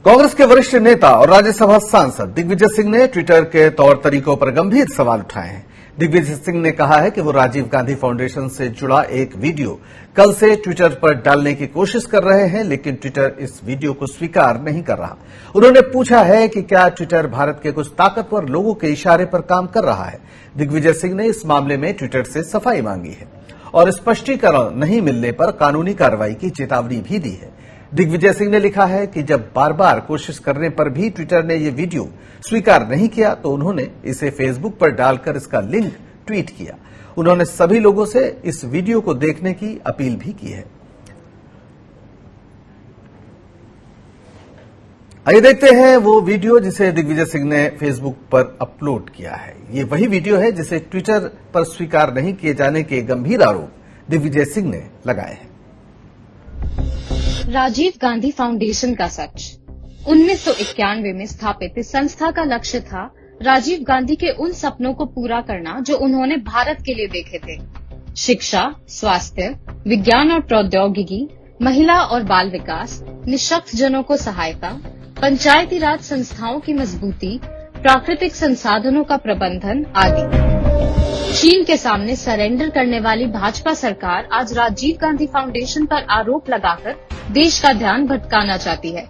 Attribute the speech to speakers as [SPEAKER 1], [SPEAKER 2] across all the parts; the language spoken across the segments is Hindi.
[SPEAKER 1] कांग्रेस के वरिष्ठ नेता और राज्यसभा सांसद दिग्विजय सिंह ने ट्विटर के तौर तरीकों पर गंभीर सवाल उठाए हैं। दिग्विजय सिंह ने कहा है कि वो राजीव गांधी फाउंडेशन से जुड़ा एक वीडियो कल से ट्विटर पर डालने की कोशिश कर रहे हैं, लेकिन ट्विटर इस वीडियो को स्वीकार नहीं कर रहा। उन्होंने पूछा है कि क्या ट्विटर भारत के कुछ ताकतवर लोगों के इशारे पर काम कर रहा है। दिग्विजय सिंह ने इस मामले में ट्विटर से सफाई मांगी है और स्पष्टीकरण नहीं मिलने पर कानूनी कार्रवाई की चेतावनी भी दी है। दिग्विजय सिंह ने लिखा है कि जब बार बार कोशिश करने पर भी ट्विटर ने ये वीडियो स्वीकार नहीं किया तो उन्होंने इसे फेसबुक पर डालकर इसका लिंक ट्वीट किया। उन्होंने सभी लोगों से इस वीडियो को देखने की अपील भी की है। आइए देखते हैं वो वीडियो जिसे दिग्विजय सिंह ने फेसबुक पर अपलोड किया है। ये वही वीडियो है जिसे ट्विटर पर स्वीकार नहीं किए जाने के गंभीर आरोप दिग्विजय सिंह ने लगाए हैं।
[SPEAKER 2] राजीव गांधी फाउंडेशन का सच। 1991 में स्थापित इस संस्था का लक्ष्य था राजीव गांधी के उन सपनों को पूरा करना जो उन्होंने भारत के लिए देखे थे। शिक्षा, स्वास्थ्य, विज्ञान और प्रौद्योगिकी, महिला और बाल विकास, निःशक्त जनों को सहायता, पंचायती राज संस्थाओं की मजबूती, प्राकृतिक संसाधनों का प्रबंधन आदि। चीन के सामने सरेंडर करने वाली भाजपा सरकार आज राजीव गांधी फाउंडेशन पर आरोप लगाकर देश का ध्यान भटकाना चाहती है।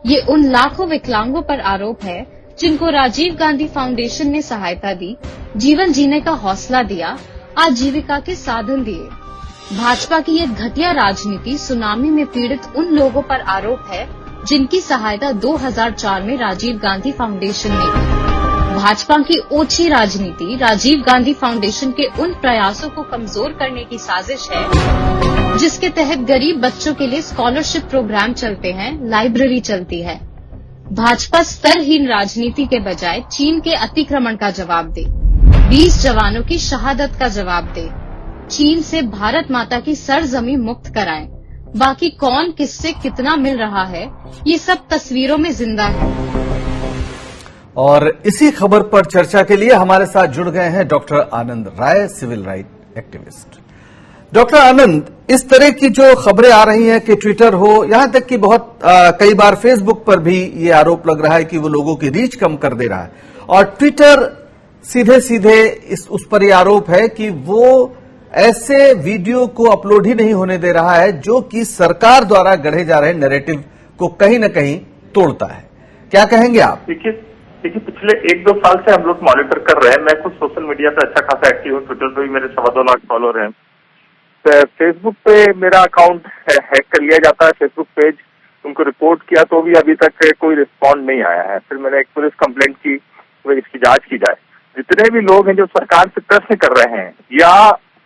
[SPEAKER 2] ये उन लाखों विकलांगों पर आरोप है जिनको राजीव गांधी फाउंडेशन ने सहायता दी, जीवन जीने का हौसला दिया, आजीविका के साधन दिए। भाजपा की ये घटिया राजनीति सुनामी में पीड़ित उन लोगों पर आरोप है जिनकी सहायता 2004 में राजीव गांधी फाउंडेशन ने की। भाजपा की ओछी राजनीति राजीव गांधी फाउंडेशन के उन प्रयासों को कमजोर करने की साजिश है जिसके तहत गरीब बच्चों के लिए स्कॉलरशिप प्रोग्राम चलते हैं, लाइब्रेरी चलती है। भाजपा स्तरहीन राजनीति के बजाय चीन के अतिक्रमण का जवाब दे, 20 जवानों की शहादत का जवाब दे, चीन से भारत माता की सरजमी मुक्त कराएं। बाकी कौन किससे कितना मिल रहा है ये सब तस्वीरों में जिंदा है।
[SPEAKER 1] और इसी खबर पर चर्चा के लिए हमारे साथ जुड़ गए हैं डॉक्टर आनंद राय, सिविल राइट एक्टिविस्ट। डॉक्टर आनंद, इस तरह की जो खबरें आ रही हैं कि ट्विटर हो, यहां तक कि बहुत कई बार फेसबुक पर भी ये आरोप लग रहा है कि वो लोगों की रीच कम कर दे रहा है, और ट्विटर सीधे सीधे उस पर ये आरोप है कि वो ऐसे वीडियो को अपलोड ही नहीं होने दे रहा है जो कि सरकार द्वारा गढ़े जा रहे नैरेटिव को कहीं न कहीं तोड़ता है। क्या कहेंगे आप?
[SPEAKER 3] देखिए पिछले 1-2 साल से हम लोग मॉनिटर कर रहे हैं। मैं खुद सोशल मीडिया पे अच्छा खासा एक्टिव हूँ। ट्विटर पे भी मेरे 2.25 लाख फॉलोअर हैं। तो फेसबुक पे मेरा अकाउंट हैक कर लिया जाता है। फेसबुक पेज उनको रिपोर्ट किया तो भी अभी तक कोई रिस्पॉन्ड नहीं आया है। फिर मैंने एक पुलिस कंप्लेंट की, तो इसकी जांच की जाए। जितने भी लोग हैं जो सरकार से प्रश्न कर रहे हैं या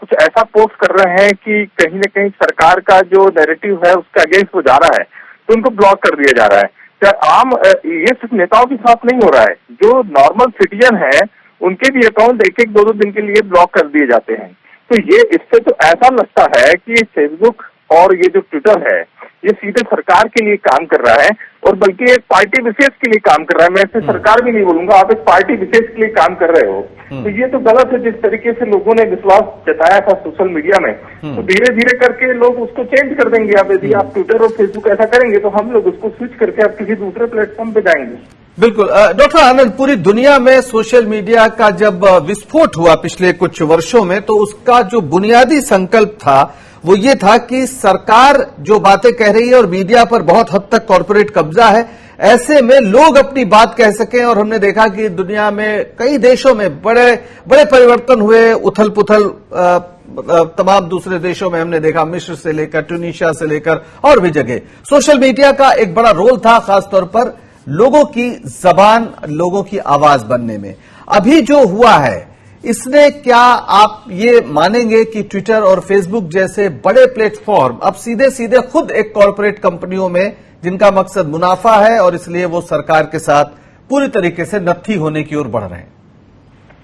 [SPEAKER 3] कुछ ऐसा पोस्ट कर रहे हैं कि कहीं न कहीं सरकार का जो नैरेटिव है उसके अगेंस्ट वो जा रहा है, तो उनको ब्लॉक कर दिया जा रहा है। ये सिर्फ नेताओं के साथ नहीं हो रहा है, जो नॉर्मल सिटीजन है उनके भी अकाउंट 1-2 दिन के लिए ब्लॉक कर दिए जाते हैं। तो ये इससे तो ऐसा लगता है कि फेसबुक और ये जो ट्विटर है ये सीधे सरकार के लिए काम कर रहा है, और बल्कि एक पार्टी विशेष के लिए काम कर रहा है। मैं इसे सरकार भी नहीं बोलूंगा, आप एक पार्टी विशेष के लिए काम कर रहे हो। तो ये तो गलत है। जिस तरीके से लोगों ने विश्वास जताया था सोशल मीडिया में, तो धीरे धीरे करके लोग उसको चेंज कर देंगे। अब यदि आप ट्विटर और फेसबुक ऐसा करेंगे तो हम लोग उसको स्विच करके आप किसी दूसरे प्लेटफॉर्म पे जाएंगे।
[SPEAKER 1] बिल्कुल। डॉक्टर आनंद, पूरी दुनिया में सोशल मीडिया का जब विस्फोट हुआ पिछले कुछ वर्षों में, तो उसका जो बुनियादी संकल्प था वो ये था कि सरकार जो बातें कह रही है और मीडिया पर बहुत हद तक कॉर्पोरेट कब्जा है, ऐसे में लोग अपनी बात कह सकें। और हमने देखा कि दुनिया में कई देशों में बड़े बड़े परिवर्तन हुए, उथल पुथल तमाम दूसरे देशों में हमने देखा, मिस्र से लेकर ट्यूनीशिया से लेकर और भी जगह सोशल मीडिया का एक बड़ा रोल था, खासतौर पर लोगों की जबान, लोगों की आवाज बनने में। अभी जो हुआ है इसने, क्या आप ये मानेंगे कि ट्विटर और फेसबुक जैसे बड़े प्लेटफॉर्म अब सीधे सीधे खुद एक कॉर्पोरेट कंपनियों में, जिनका मकसद मुनाफा है और इसलिए वो सरकार के साथ पूरी तरीके से नत्थी होने की ओर बढ़ रहे हैं?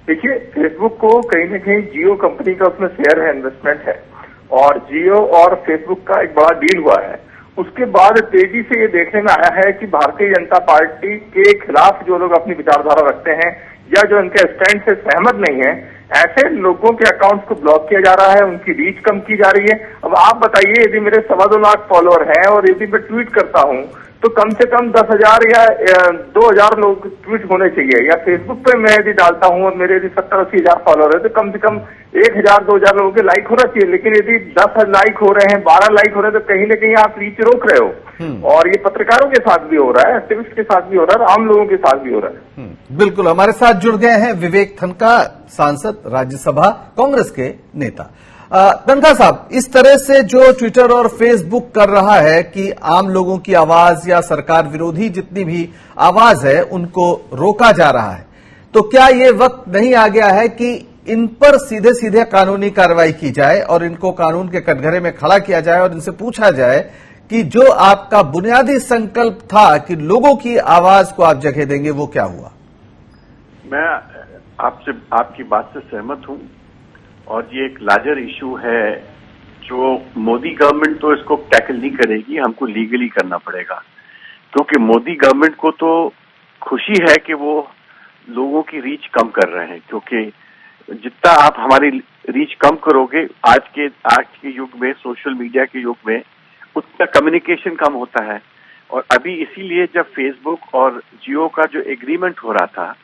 [SPEAKER 3] देखिए, फेसबुक को कहीं न कहीं जियो कंपनी का उसमें शेयर है, इन्वेस्टमेंट है, और जियो और फेसबुक का एक बड़ा डील हुआ है। उसके बाद तेजी से ये देखने में आया है कि भारतीय जनता पार्टी के खिलाफ जो लोग अपनी विचारधारा रखते हैं या जो उनके स्टैंड से सहमत नहीं है, ऐसे लोगों के अकाउंट्स को ब्लॉक किया जा रहा है, उनकी रीच कम की जा रही है। अब आप बताइए, यदि मेरे 2.25 लाख फॉलोअर हैं और यदि मैं ट्वीट करता हूं तो कम से कम 10,000 या 2,000 लोग ट्वीट होने चाहिए। या फेसबुक पे मैं यदि डालता हूं और मेरे यदि 70-80 हजार फॉलोअर है तो कम से कम 1,000-2,000 लोगों के लाइक होना चाहिए। लेकिन यदि 10 लाइक हो रहे हैं, 12 लाइक हो रहे हैं, तो कहीं ना कहीं आप रीच रोक रहे हो। और ये पत्रकारों के साथ भी हो रहा है, एक्टिविस्ट के साथ भी हो रहा है, आम लोगों के साथ भी हो रहा है।
[SPEAKER 1] बिल्कुल, हमारे साथ जुड़ गए हैं विवेक तन्खा, सांसद, राज्यसभा, कांग्रेस के नेता। तन्खा साहब, इस तरह से जो ट्विटर और फेसबुक कर रहा है कि आम लोगों की आवाज या सरकार विरोधी जितनी भी आवाज है उनको रोका जा रहा है, तो क्या ये वक्त नहीं आ गया है कि इन पर सीधे सीधे कानूनी कार्रवाई की जाए और इनको कानून के कटघरे में खड़ा किया जाए और इनसे पूछा जाए कि जो आपका बुनियादी संकल्प था कि लोगों की आवाज को आप जगह देंगे, वो क्या हुआ?
[SPEAKER 4] मैं आपसे आपकी बात से सहमत हूं और ये एक लार्जर इशू है जो मोदी गवर्नमेंट तो इसको टैकल नहीं करेगी, हमको लीगली करना पड़ेगा। क्योंकि मोदी गवर्नमेंट को तो खुशी है कि वो लोगों की रीच कम कर रहे हैं, क्योंकि जितना आप हमारी रीच कम करोगे आज के युग में, सोशल मीडिया के युग में, उतना कम्युनिकेशन कम होता है। और अभी इसीलिए जब फेसबुक और जियो का जो एग्रीमेंट हो रहा था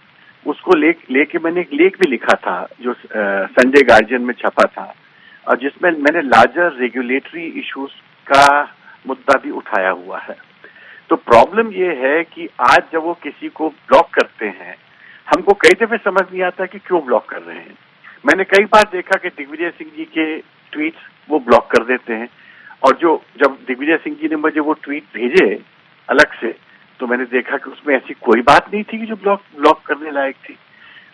[SPEAKER 4] उसको लेके मैंने एक लेख भी लिखा था जो संडे गार्जियन में छपा था, और जिसमें मैंने लार्जर रेगुलेटरी इश्यूज का मुद्दा भी उठाया हुआ है। तो प्रॉब्लम ये है कि आज जब वो किसी को ब्लॉक करते हैं, हमको कई दफे समझ नहीं आता कि क्यों ब्लॉक कर रहे हैं। मैंने कई बार देखा कि दिग्विजय सिंह जी के ट्वीट्स वो ब्लॉक कर देते हैं, और जब दिग्विजय सिंह जी ने मुझे वो ट्वीट भेजे अलग से, तो मैंने देखा कि उसमें ऐसी कोई बात नहीं थी कि जो ब्लॉक करने लायक थी।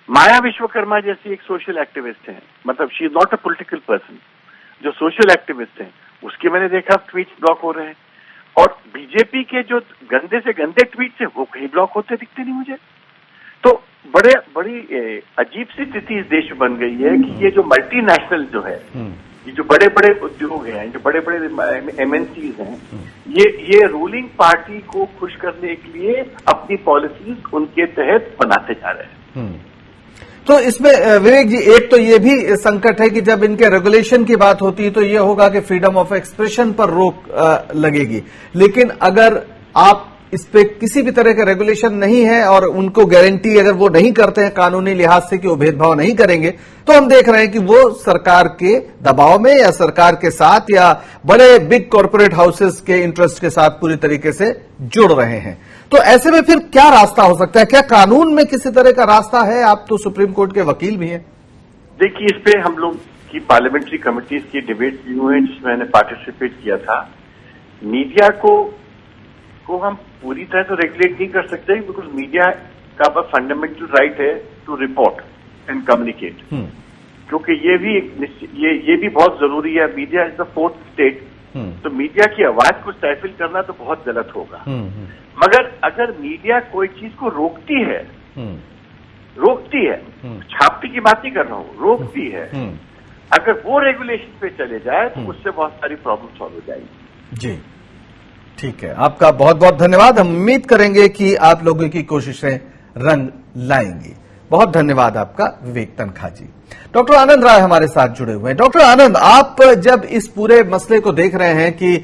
[SPEAKER 4] माया विश्वकर्मा जैसी एक सोशल एक्टिविस्ट है, मतलब she is not a political person, जो सोशल एक्टिविस्ट है, उसके मैंने देखा ट्वीट्स ब्लॉक हो रहे हैं। और बीजेपी के जो गंदे से गंदे ट्वीट्स है वो कहीं ब्लॉक होते दिखते नहीं मुझे। तो बड़ी अजीब सी स्थिति इस देश में बन गई है कि ये जो मल्टीनेशनल जो है, ये जो बड़े बड़े उद्योग हैं, जो बड़े बड़े एमएनसीज हैं, ये रूलिंग पार्टी को खुश करने के लिए अपनी पॉलिसीज उनके तहत बनाते जा रहे हैं।
[SPEAKER 1] तो इसमें विवेक जी, एक तो ये भी संकट है कि जब इनके रेगुलेशन की बात होती है तो ये होगा कि फ्रीडम ऑफ एक्सप्रेशन पर रोक लगेगी, लेकिन अगर आप इस पे किसी भी तरह का रेगुलेशन नहीं है और उनको गारंटी अगर वो नहीं करते हैं कानूनी लिहाज से कि वो भेदभाव नहीं करेंगे, तो हम देख रहे हैं कि वो सरकार के दबाव में या सरकार के साथ या बड़े बिग कॉर्पोरेट हाउसेस के इंटरेस्ट के साथ पूरी तरीके से जुड़ रहे हैं। तो ऐसे में फिर क्या रास्ता हो सकता है? क्या कानून में किसी तरह का रास्ता है? आप तो सुप्रीम कोर्ट के वकील भी हैं।
[SPEAKER 4] देखिए, इस पे हम लोग की पार्लियामेंट्री कमिटीज की डिबेट भी हुए जिसमें मैंने पार्टिसिपेट किया था। मीडिया को हम पूरी तरह तो रेगुलेट नहीं कर सकते, बिकॉज मीडिया का फंडामेंटल राइट है टू रिपोर्ट एंड कम्युनिकेट, क्योंकि ये भी बहुत जरूरी है। Media is the fourth state, तो मीडिया की आवाज को स्टाइफल करना तो बहुत गलत होगा। मगर अगर मीडिया कोई चीज को रोकती है, छापने की बात नहीं कर रहा हूं, रोकती है, अगर वो रेगुलेशन पे चले जाए तो उससे बहुत सारी प्रॉब्लम सॉल्व हो जाएगी।
[SPEAKER 1] जी ठीक है, आपका बहुत बहुत धन्यवाद। हम उम्मीद करेंगे कि आप लोगों की कोशिशें रंग लाएंगी। बहुत धन्यवाद आपका विवेक तन्खा जी। डॉक्टर आनंद राय हमारे साथ जुड़े हुए हैं। डॉक्टर आनंद, आप जब इस पूरे मसले को देख रहे हैं कि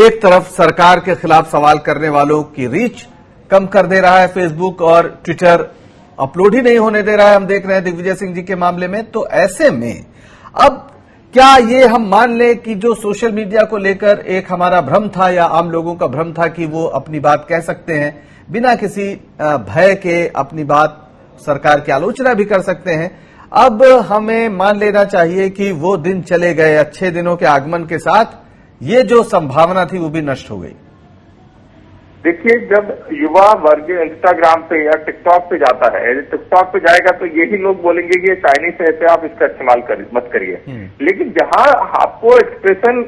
[SPEAKER 1] एक तरफ सरकार के खिलाफ सवाल करने वालों की रीच कम कर दे रहा है फेसबुक और ट्विटर, अपलोड ही नहीं होने दे रहा है, हम देख रहे हैं दिग्विजय सिंह जी के मामले में, तो ऐसे में अब क्या ये हम मान लें कि जो सोशल मीडिया को लेकर एक हमारा भ्रम था या आम लोगों का भ्रम था कि वो अपनी बात कह सकते हैं बिना किसी भय के, अपनी बात सरकार की आलोचना भी कर सकते हैं, अब हमें मान लेना चाहिए कि वो दिन चले गए, अच्छे दिनों के आगमन के साथ ये जो संभावना थी वो भी नष्ट हो गई?
[SPEAKER 3] देखिए, जब युवा वर्ग इंस्टाग्राम पे या टिकटॉक पे जाता है, टिकटॉक पे जाएगा तो यही लोग बोलेंगे कि ये चाइनीज है, आप इसका इस्तेमाल मत करिए। लेकिन जहां आपको एक्सप्रेशन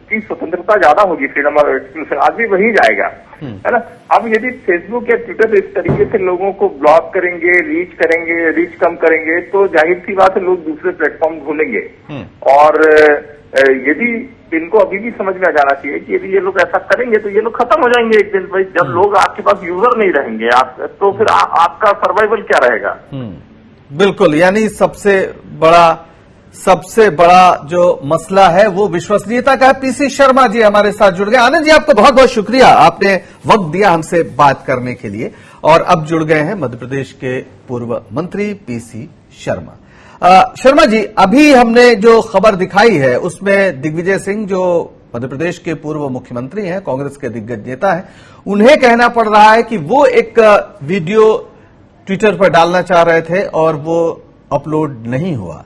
[SPEAKER 3] की स्वतंत्रता ज्यादा होगी, फ्रीडम ऑफ एक्सप्रेशन, आदमी वहीं जाएगा, है ना। अब यदि फेसबुक या ट्विटर इस तरीके से लोगों को ब्लॉक करेंगे, रीच कम करेंगे, तो जाहिर सी बात है लोग दूसरे प्लेटफॉर्म ढूंढेंगे। और यदि इनको अभी भी समझ में आ जाना चाहिए कि यदि ये लोग ऐसा करेंगे तो ये लोग खत्म हो जाएंगे एक दिन। भाई, जब लोग आपके पास यूजर नहीं रहेंगे तो फिर आपका सर्वाइवल क्या रहेगा?
[SPEAKER 1] बिल्कुल, यानी सबसे बड़ा सबसे बड़ा जो मसला है वो विश्वसनीयता का है। पीसी शर्मा जी हमारे साथ जुड़ गए। आनंद जी, आपका बहुत बहुत शुक्रिया, आपने वक्त दिया हमसे बात करने के लिए। और अब जुड़ गए हैं मध्य प्रदेश के पूर्व मंत्री पीसी शर्मा। शर्मा जी, अभी हमने जो खबर दिखाई है उसमें दिग्विजय सिंह, जो मध्य प्रदेश के पूर्व मुख्यमंत्री हैं, कांग्रेस के दिग्गज नेता हैं, उन्हें कहना पड़ रहा है कि वो एक वीडियो ट्विटर पर डालना चाह रहे थे और वो अपलोड नहीं हुआ।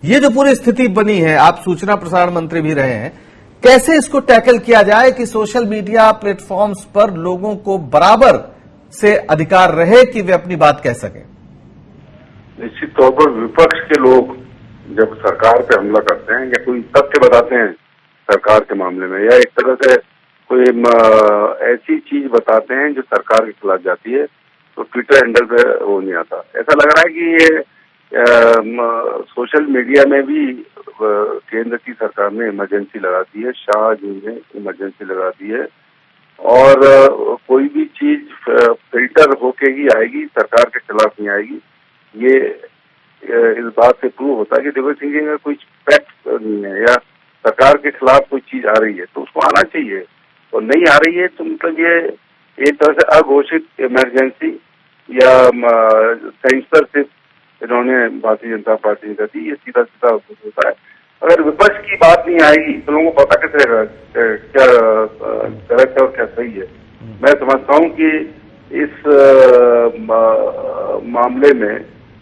[SPEAKER 1] ये जो पूरी स्थिति बनी है, आप सूचना प्रसारण मंत्री भी रहे हैं, कैसे इसको टैकल किया जाए कि सोशल मीडिया प्लेटफॉर्म्स पर लोगों को बराबर से अधिकार रहे कि वे अपनी बात कह सकें?
[SPEAKER 5] निश्चित तौर पर विपक्ष के लोग जब सरकार पे हमला करते हैं या कोई तथ्य बताते हैं सरकार के मामले में, या एक तरह से कोई ऐसी चीज बताते हैं जो सरकार के खिलाफ जाती है, तो ट्विटर हैंडल पे वो नहीं आता। ऐसा लग रहा है कि ये सोशल मीडिया में भी केंद्र की सरकार ने इमरजेंसी लगा दी है, शाह जी ने इमरजेंसी लगा दी है, और कोई भी चीज फिल्टर होके ही आएगी, सरकार के खिलाफ नहीं आएगी। ये इस बात से प्रूव होता है कि दिग्विजय सिंह जी का कोई फैक्ट नहीं है या सरकार के खिलाफ कोई चीज आ रही है तो उसको आना चाहिए, और नहीं आ रही है तो मतलब ये एक तरह से अघोषित इमरजेंसी या सेंसरशिप इन्होंने भारतीय जनता पार्टी ने कर दी। ये सीधा सीधा होता है। अगर विपक्ष की बात नहीं आएगी तो लोगों को पता कैसे क्या गलत है और क्या सही है। मैं समझता हूँ कि इस मामले में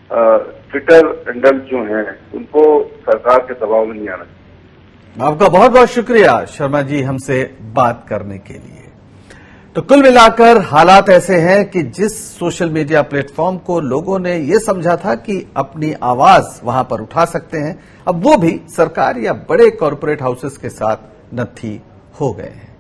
[SPEAKER 5] ट्विटर हैंडल जो हैं उनको सरकार के दबाव में नहीं आना चाहिए।
[SPEAKER 1] आपका बहुत बहुत शुक्रिया शर्मा जी हमसे बात करने के लिए। तो कुल मिलाकर हालात ऐसे हैं कि जिस सोशल मीडिया प्लेटफॉर्म को लोगों ने ये समझा था कि अपनी आवाज वहां पर उठा सकते हैं, अब वो भी सरकार या बड़े कॉरपोरेट हाउसेस के साथ नत्थी हो गए हैं।